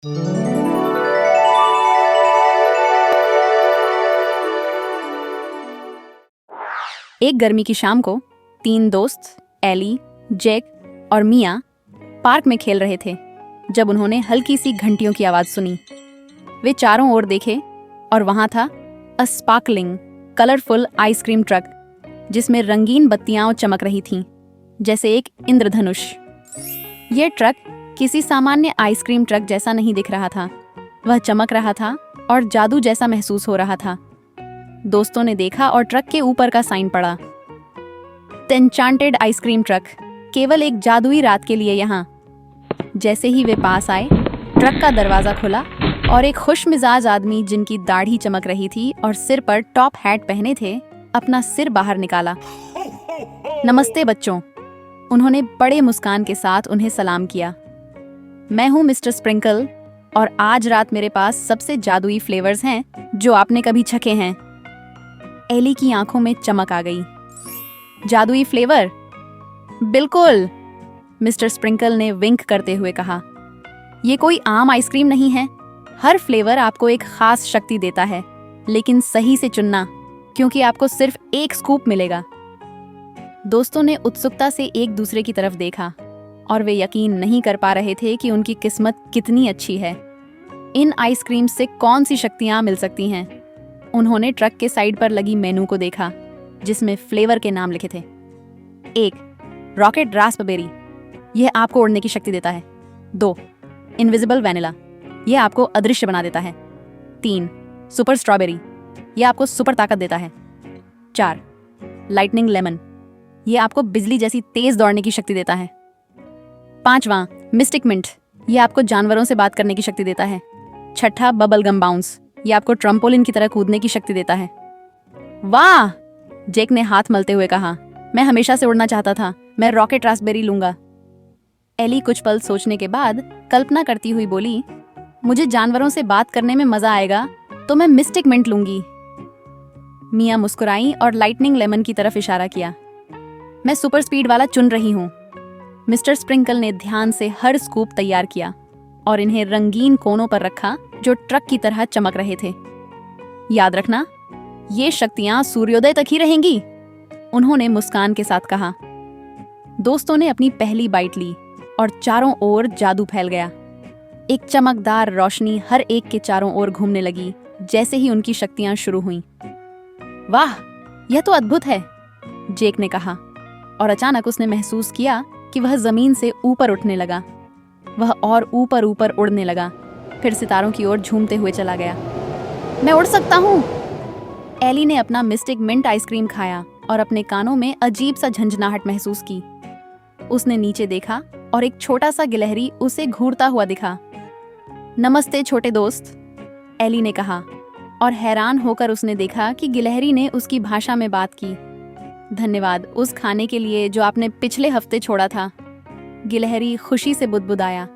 एक गर्मी की शाम को 3 दोस्त एली, जैक और मिया पार्क में खेल रहे थे जब उन्होंने हल्की सी घंटियों की आवाज सुनी। वे चारों ओर देखे और वहां था अ स्पार्कलिंग कलरफुल आइसक्रीम ट्रक जिसमें रंगीन बत्तियां चमक रही थीं जैसे एक इंद्रधनुष। यह ट्रक किसी सामान्य आइसक्रीम ट्रक जैसा नहीं दिख रहा था। वह चमक रहा था और जादू जैसा महसूस हो रहा था। दोस्तों ने देखा और ट्रक के ऊपर का साइन पढ़ा, द एन्चांटेड आइसक्रीम ट्रक, केवल एक जादुई रात के लिए यहाँ। जैसे ही वे पास आए, ट्रक का दरवाजा खुला और एक खुशमिजाज आदमी जिनकी दाढ़ी चमक रही थी और सिर पर टॉप हैट पहने थे, अपना सिर बाहर निकाला। नमस्ते बच्चों, उन्होंने बड़े मुस्कान के साथ उन्हें सलाम किया। मैं हूँ मिस्टर स्प्रिंकल और आज रात मेरे पास सबसे जादुई फ्लेवर्स हैं जो आपने कभी चखे हैं। एली की आंखों में चमक आ गई। जादुई फ्लेवर? बिल्कुल, मिस्टर स्प्रिंकल ने विंक करते हुए कहा। ये कोई आम आइसक्रीम नहीं है। हर फ्लेवर आपको एक खास शक्ति देता है, लेकिन सही से चुनना, क्योंकि आपको सिर्फ एक स्कूप मिलेगा। दोस्तों ने उत्सुकता से एक दूसरे की तरफ देखा और वे यकीन नहीं कर पा रहे थे कि उनकी किस्मत कितनी अच्छी है। इन आइसक्रीम से कौन सी शक्तियां मिल सकती हैं? उन्होंने ट्रक के साइड पर लगी मेनू को देखा जिसमें फ्लेवर के नाम लिखे थे। 1. रॉकेट रास्पबेरी, यह आपको उड़ने की शक्ति देता है। 2. इनविजिबल वैनिला, यह आपको अदृश्य बना देता है। 3. सुपर स्ट्रॉबेरी, यह आपको सुपर ताकत देता है। 4. लाइटनिंग लेमन, यह आपको बिजली जैसी तेज दौड़ने की शक्ति देता है। 5वां मिस्टिक मिंट, यह आपको जानवरों से बात करने की शक्ति देता है। 6ठा बबल गम बाउंस, यह आपको ट्रम्पोलिन की तरह कूदने की शक्ति देता है। वाह, जैक ने हाथ मलते हुए कहा, मैं हमेशा से उड़ना चाहता था। मैं रॉकेट रास्पबेरी लूंगा। एली कुछ पल सोचने के बाद कल्पना करती हुई बोली, मुझे जानवरों से बात करने में मजा आएगा तो मैं मिस्टिक मिंट लूंगी। मिया मुस्कुराई और लाइटनिंग लेमन की तरफ इशारा किया। मैं सुपर स्पीड वाला चुन रही हूँ। मिस्टर स्प्रिंकल ने ध्यान से हर स्कूप तैयार किया और इन्हें रंगीन कोनों पर रखा जो ट्रक की तरह चमक रहे थे। याद रखना, ये शक्तियां सूर्योदय तक ही रहेंगी, उन्होंने मुस्कान के साथ कहा। दोस्तों ने अपनी पहली बाइट ली और चारों ओर जादू फैल गया। एक चमकदार रोशनी हर एक के चारों ओर घूमने लगी जैसे ही उनकी शक्तियां शुरू हुईं। वाह, यह तो अद्भुत है, जैक ने कहा और अचानक उसने महसूस किया कि वह जमीन से ऊपर उठने लगा। वह और ऊपर ऊपर उड़ने लगा, फिर सितारों की ओर झूमते हुए चला गया। मैं उड़ सकता हूँ। एली ने अपना मिस्टिक मिंट आइसक्रीम खाया और अपने कानों में अजीब सा झंझनाहट महसूस की। उसने नीचे देखा और एक छोटा सा गिलहरी उसे घूरता हुआ दिखा। नमस्ते छोटे दोस्त, एली ने कहा और हैरान होकर उसने देखा कि गिलहरी ने उसकी भाषा में बात की। धन्यवाद उस खाने के लिए जो आपने पिछले हफ्ते छोड़ा था, गिलहरी खुशी से बुदबुदाया।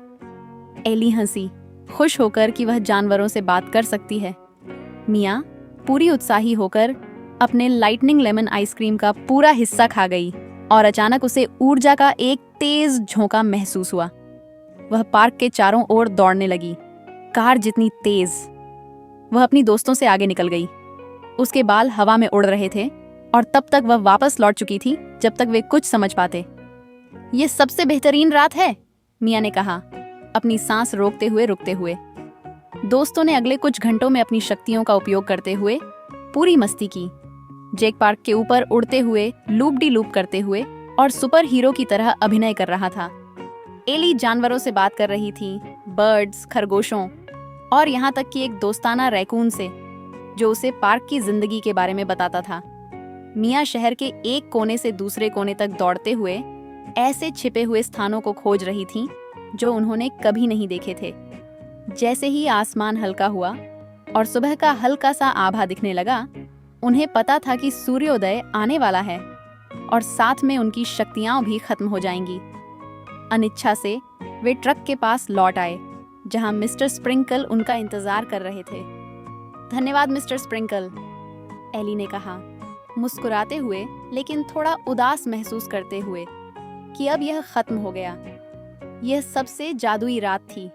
एली हंसी, खुश होकर कि वह जानवरों से बात कर सकती है। मिया पूरी उत्साही होकर अपने लाइटनिंग लेमन आइसक्रीम का पूरा हिस्सा खा गई और अचानक उसे ऊर्जा का एक तेज झोंका महसूस हुआ। वह पार्क के चारों ओर दौड़ने लगी, कार जितनी तेज। वह अपनी दोस्तों से आगे निकल गई। उसके बाल हवा में उड़ रहे थे और तब तक वह वापस लौट चुकी थी जब तक वे कुछ समझ पाते। ये सबसे बेहतरीन रात है, मिया ने कहा, अपनी सांस रोकते हुए रुकते हुए। दोस्तों ने अगले कुछ घंटों में अपनी शक्तियों का उपयोग करते हुए पूरी मस्ती की। जैक पार्क के ऊपर उड़ते हुए, लूप डी लूप करते हुए और सुपर हीरो की तरह अभिनय कर रहा था। एली जानवरों से बात कर रही थी, बर्ड्स, खरगोशों और यहाँ तक कि एक दोस्ताना रैकून से जो उसे पार्क की जिंदगी के बारे में बताता था। मिया शहर के एक कोने से दूसरे कोने तक दौड़ते हुए ऐसे छिपे हुए स्थानों को खोज रही थीं जो उन्होंने कभी नहीं देखे थे। जैसे ही आसमान हल्का हुआ और सुबह का हल्का सा आभा दिखने लगा, उन्हें पता था कि सूर्योदय आने वाला है और साथ में उनकी शक्तियां भी खत्म हो जाएंगी। अनिच्छा से वे ट्रक के पास लौट आए जहां मिस्टर स्प्रिंकल उनका इंतजार कर रहे थे। धन्यवाद मिस्टर स्प्रिंकल, एली ने कहा, मुस्कुराते हुए लेकिन थोड़ा उदास महसूस करते हुए कि अब यह खत्म हो गया। यह सबसे जादुई रात थी